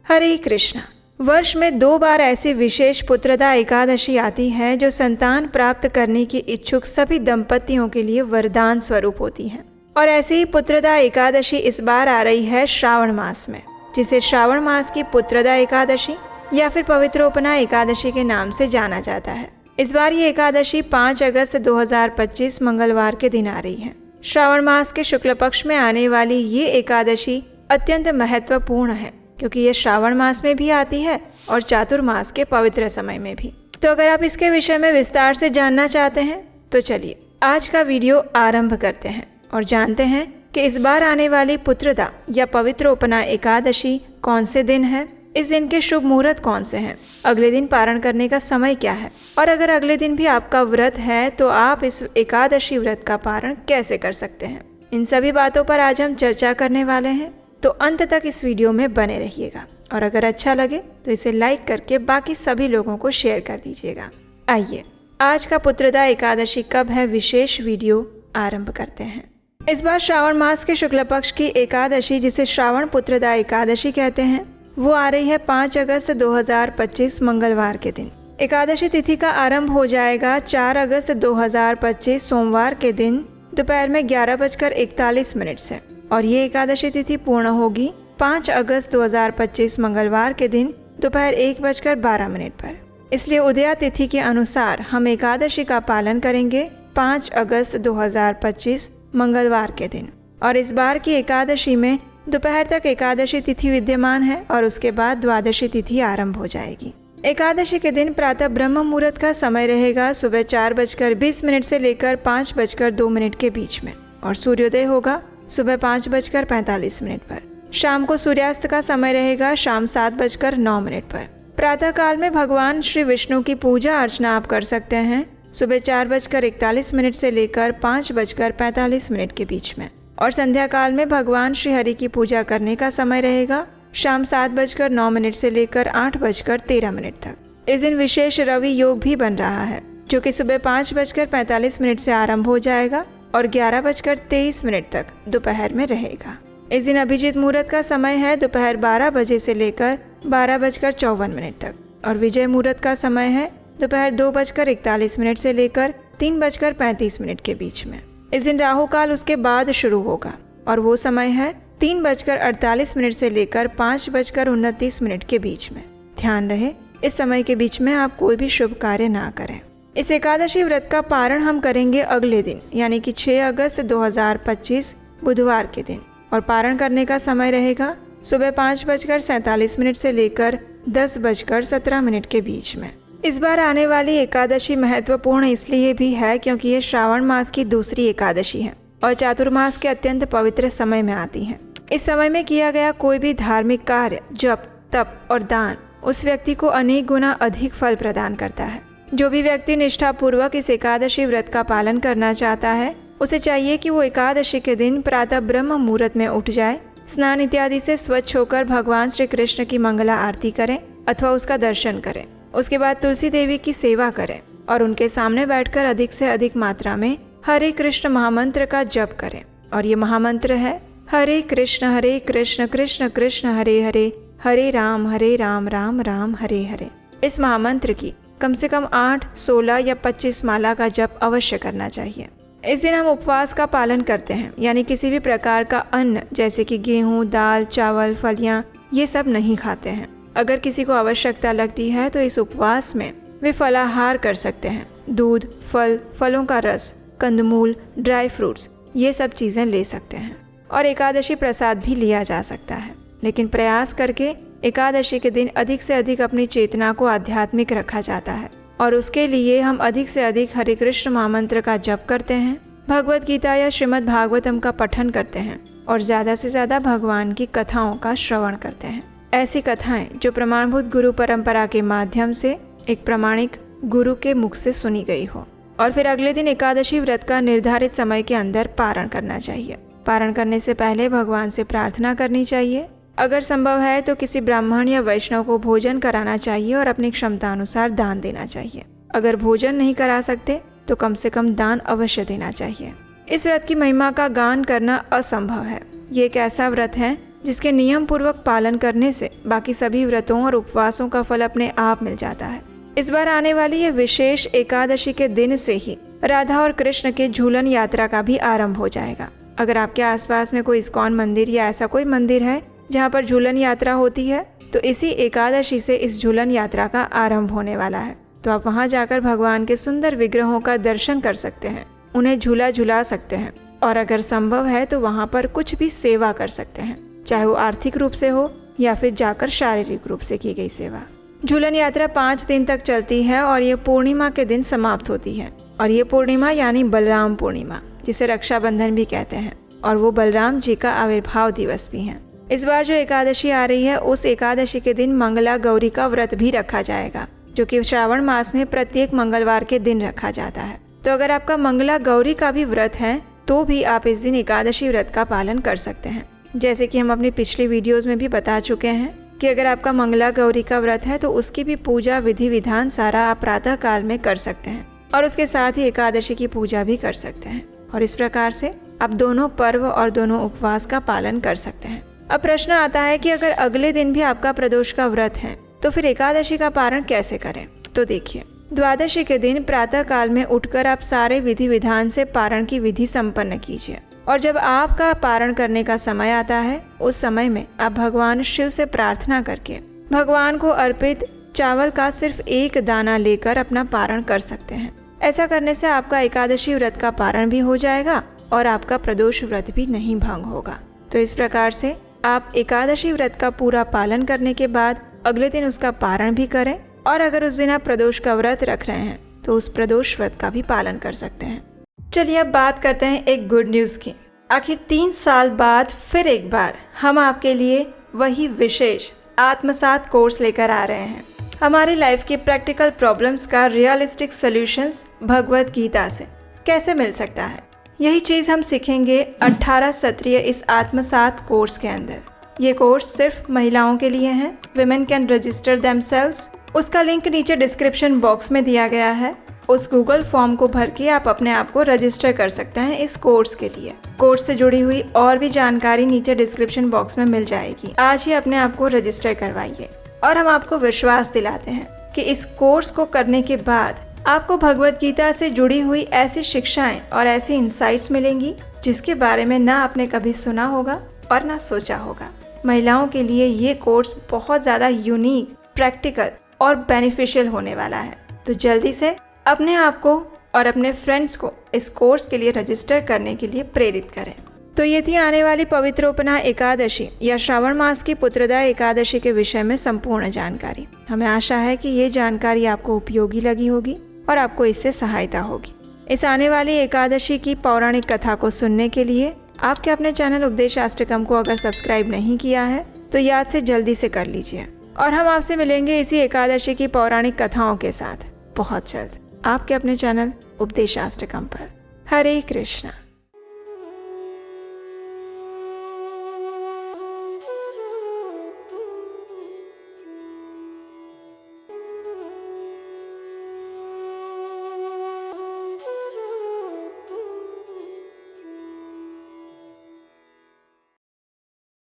हरे कृष्णा। वर्ष में 2 बार ऐसी विशेष पुत्रदा एकादशी आती है जो संतान प्राप्त करने की इच्छुक सभी दंपतियों के लिए वरदान स्वरूप होती है। और ऐसे ही पुत्रदा एकादशी इस बार आ रही है श्रावण मास में, जिसे श्रावण मास की पुत्रदा एकादशी या फिर पवित्रोपना एकादशी के नाम से जाना जाता है। इस बार ये एकादशी 5 अगस्त 2025 मंगलवार के दिन आ रही है। श्रावण मास के शुक्ल पक्ष में आने वाली ये एकादशी अत्यंत महत्वपूर्ण है, क्योंकि ये श्रावण मास में भी आती है और चातुर्मास के पवित्र समय में भी। तो अगर आप इसके विषय में विस्तार से जानना चाहते हैं तो चलिए आज का वीडियो आरंभ करते हैं और जानते हैं कि इस बार आने वाली पुत्रदा या पवित्रोपना एकादशी कौन से दिन है, इस दिन के शुभ मुहूर्त कौन से हैं, अगले दिन पारण करने का समय क्या है, और अगर अगले दिन भी आपका व्रत है तो आप इस एकादशी व्रत का पारण कैसे कर सकते हैं। इन सभी बातों पर आज हम चर्चा करने वाले हैं, तो अंत तक इस वीडियो में बने रहिएगा। और अगर अच्छा लगे तो इसे लाइक करके बाकी सभी लोगों को शेयर कर दीजिएगा। आइए आज का पुत्रदा एकादशी कब है विशेष वीडियो आरंभ करते हैं। इस बार श्रावण मास के शुक्ल पक्ष की एकादशी, जिसे श्रावण पुत्रदा एकादशी कहते हैं, वो आ रही है 5 अगस्त 2025 मंगलवार के दिन। एकादशी तिथि का आरंभ हो जाएगा 4 अगस्त 2025 सोमवार के दिन दोपहर में 11:41 से, और ये एकादशी तिथि पूर्ण होगी 5 अगस्त 2025 मंगलवार के दिन दोपहर 1:12 पर। इसलिए उदया तिथि के अनुसार हम एकादशी का पालन करेंगे 5 अगस्त 2025 मंगलवार के दिन। और इस बार की एकादशी में दोपहर तक एकादशी तिथि विद्यमान है और उसके बाद द्वादशी तिथि आरंभ हो जाएगी। एकादशी के दिन प्रातः ब्रह्म मुहूर्त का समय रहेगा सुबह 4:20 से लेकर 5:02 के बीच में, और सूर्योदय होगा सुबह 5:45 पर। शाम को सूर्यास्त का समय रहेगा शाम 7:09 पर। प्रातः काल में भगवान श्री विष्णु की पूजा अर्चना आप कर सकते हैं सुबह 4:41 से लेकर 5:45 के बीच में, और संध्या काल में भगवान श्री हरि की पूजा करने का समय रहेगा शाम 7:09 से लेकर 8:13 तक। इस दिन विशेष रवि योग भी बन रहा है, जो कि सुबह 5:45 से आरंभ हो जाएगा और 11:23 तक दोपहर में रहेगा। इस दिन अभिजीत मुहूर्त का समय है दोपहर 12 बजे से लेकर 12:54 तक, और विजय मुहूर्त का समय है दोपहर 2:41 से लेकर 3:35 के बीच में। इस दिन राहु काल उसके बाद शुरू होगा, और वो समय है 3:48 से लेकर 5:29 के बीच में। ध्यान रहे इस समय के बीच में आप कोई भी शुभ कार्य ना करें। इस एकादशी व्रत का पारण हम करेंगे अगले दिन, यानी कि 6 अगस्त 2025 बुधवार के दिन, और पारण करने का समय रहेगा सुबह 5:47 से लेकर 10:17 के बीच में। इस बार आने वाली एकादशी महत्वपूर्ण इसलिए भी है क्योंकि ये श्रावण मास की दूसरी एकादशी है और चातुर्मास के अत्यंत पवित्र समय में आती है। इस समय में किया गया कोई भी धार्मिक कार्य, जप, तप और दान उस व्यक्ति को अनेक गुना अधिक फल प्रदान करता है। जो भी व्यक्ति निष्ठापूर्वक इस एकादशी व्रत का पालन करना चाहता है, उसे चाहिए कि वो एकादशी के दिन प्रातः ब्रह्म मुहूर्त में उठ जाए, स्नान इत्यादि से स्वच्छ होकर भगवान श्री कृष्ण की मंगला आरती करें अथवा उसका दर्शन करें। उसके बाद तुलसी देवी की सेवा करें और उनके सामने बैठकर अधिक से अधिक मात्रा में हरे कृष्ण महामंत्र का जप करें। और ये महामंत्र है हरे कृष्ण कृष्ण कृष्ण हरे हरे, हरे राम राम राम हरे हरे। इस महामंत्र की कम से कम 8, 16 या 25 माला का जप अवश्य करना चाहिए। इस दिन हम उपवास का पालन करते हैं, यानी किसी भी प्रकार का अन्न जैसे कि गेहूँ, दाल, चावल, फलियाँ, ये सब नहीं खाते हैं। अगर किसी को आवश्यकता लगती है तो इस उपवास में वे फलाहार कर सकते हैं। दूध, फल, फलों का रस, कंदमूल, ड्राई फ्रूट्स, ये सब चीज़ें ले सकते हैं, और एकादशी प्रसाद भी लिया जा सकता है। लेकिन प्रयास करके एकादशी के दिन अधिक से अधिक अपनी चेतना को आध्यात्मिक रखा जाता है, और उसके लिए हम अधिक से अधिक हरे कृष्ण महामंत्र का जप करते हैं, भगवत गीता या श्रीमद् भागवतम का पठन करते हैं, और ज़्यादा से ज़्यादा भगवान की कथाओं का श्रवण करते हैं। ऐसी कथाएं जो प्रमाणभूत गुरु परंपरा के माध्यम से एक प्रामाणिक गुरु के मुख से सुनी गई हो। और फिर अगले दिन एकादशी व्रत का निर्धारित समय के अंदर पारण करना चाहिए। पारण करने से पहले भगवान से प्रार्थना करनी चाहिए। अगर संभव है तो किसी ब्राह्मण या वैष्णव को भोजन कराना चाहिए और अपनी क्षमता अनुसार दान देना चाहिए। अगर भोजन नहीं करा सकते तो कम से कम दान अवश्य देना चाहिए। इस व्रत की महिमा का गान करना असंभव है। ये एक ऐसा व्रत है जिसके नियम पूर्वक पालन करने से बाकी सभी व्रतों और उपवासों का फल अपने आप मिल जाता है। इस बार आने वाली यह विशेष एकादशी के दिन से ही राधा और कृष्ण के झूलन यात्रा का भी आरंभ हो जाएगा। अगर आपके आसपास में कोई इस्कॉन मंदिर या ऐसा कोई मंदिर है जहाँ पर झूलन यात्रा होती है, तो इसी एकादशी से इस झूलन यात्रा का आरंभ होने वाला है। तो आप वहाँ जाकर भगवान के सुंदर विग्रहों का दर्शन कर सकते हैं, उन्हें झूला झुला सकते हैं और अगर संभव है तो वहाँ पर कुछ भी सेवा कर सकते हैं, चाहे वो आर्थिक रूप से हो या फिर जाकर शारीरिक रूप से की गई सेवा। झूलन यात्रा 5 दिन तक चलती है और ये पूर्णिमा के दिन समाप्त होती है। और ये पूर्णिमा यानी बलराम पूर्णिमा, जिसे रक्षाबंधन भी कहते हैं, और वो बलराम जी का आविर्भाव दिवस भी है। इस बार जो एकादशी आ रही है, उस एकादशी के दिन मंगला गौरी का व्रत भी रखा जाएगा, जो कि श्रावण मास में प्रत्येक मंगलवार के दिन रखा जाता है। तो अगर आपका मंगला गौरी का भी व्रत है तो भी आप इस दिन एकादशी व्रत का पालन कर सकते हैं। जैसे कि हम अपनी पिछली वीडियोस में भी बता चुके हैं कि अगर आपका मंगला गौरी का व्रत है तो उसकी भी पूजा विधि विधान सारा आप प्रातः काल में कर सकते हैं और उसके साथ ही एकादशी की पूजा भी कर सकते हैं। और इस प्रकार से आप दोनों पर्व और दोनों उपवास का पालन कर सकते हैं। अब प्रश्न आता है कि अगर अगले दिन भी आपका प्रदोष का व्रत है तो फिर एकादशी का पारण कैसे करें। तो देखिए, द्वादशी के दिन प्रातः काल में उठकर आप सारे विधि विधान से पारण की विधि संपन्न कीजिए और जब आपका पारण करने का समय आता है, उस समय में आप भगवान शिव से प्रार्थना करके भगवान को अर्पित चावल का सिर्फ 1 दाना लेकर अपना पारण कर सकते हैं। ऐसा करने से आपका एकादशी व्रत का पारण भी हो जाएगा और आपका प्रदोष व्रत भी नहीं भंग होगा। तो इस प्रकार से आप एकादशी व्रत का पूरा पालन करने के बाद अगले दिन उसका पारण भी करें और अगर उस दिन आप प्रदोष का व्रत रख रहे हैं तो उस प्रदोष व्रत का भी पालन कर सकते हैं। चलिए अब बात करते हैं एक गुड न्यूज़ की। आखिर 3 साल बाद फिर एक बार हम आपके लिए वही विशेष आत्मसात कोर्स लेकर आ रहे हैं। हमारी लाइफ की प्रैक्टिकल प्रॉब्लम्स का रियलिस्टिक सॉल्यूशंस भगवत गीता से कैसे मिल सकता है, यही चीज़ हम सीखेंगे 18 सत्रीय इस आत्मसात कोर्स के अंदर। ये कोर्स सिर्फ महिलाओं के लिए है। Women can register themselves. उसका लिंक नीचे डिस्क्रिप्शन बॉक्स में दिया गया है। उस गूगल फॉर्म को भर के आप अपने आप को रजिस्टर कर सकते हैं इस कोर्स के लिए। कोर्स से जुड़ी हुई और भी जानकारी नीचे डिस्क्रिप्शन बॉक्स में मिल जाएगी। आज ही अपने आप को रजिस्टर करवाइए और हम आपको विश्वास दिलाते हैं कि इस कोर्स को करने के बाद आपको भगवत गीता से जुड़ी हुई ऐसी शिक्षाएं और ऐसी इंसाइट्स मिलेंगी जिसके बारे में ना आपने कभी सुना होगा और ना सोचा होगा। महिलाओं के लिए ये कोर्स बहुत ज़्यादा यूनिक, प्रैक्टिकल और बेनिफिशियल होने वाला है। तो जल्दी से अपने आप को और अपने फ्रेंड्स को इस कोर्स के लिए रजिस्टर करने के लिए प्रेरित करें। तो ये थी आने वाली पवित्रोपना एकादशी या श्रावण मास की पुत्रदा एकादशी के विषय में संपूर्ण जानकारी। हमें आशा है कि ये जानकारी आपको उपयोगी लगी होगी और आपको इससे सहायता होगी। इस आने वाली एकादशी की पौराणिक कथा को सुनने के लिए आपके अपने चैनल उपदेशाष्टकम को अगर सब्सक्राइब नहीं किया है तो याद से जल्दी से कर लीजिए और हम आपसे मिलेंगे इसी एकादशी की पौराणिक कथाओं के साथ बहुत जल्द आपके अपने चैनल उपदेशाष्टकम पर। हरे कृष्णा।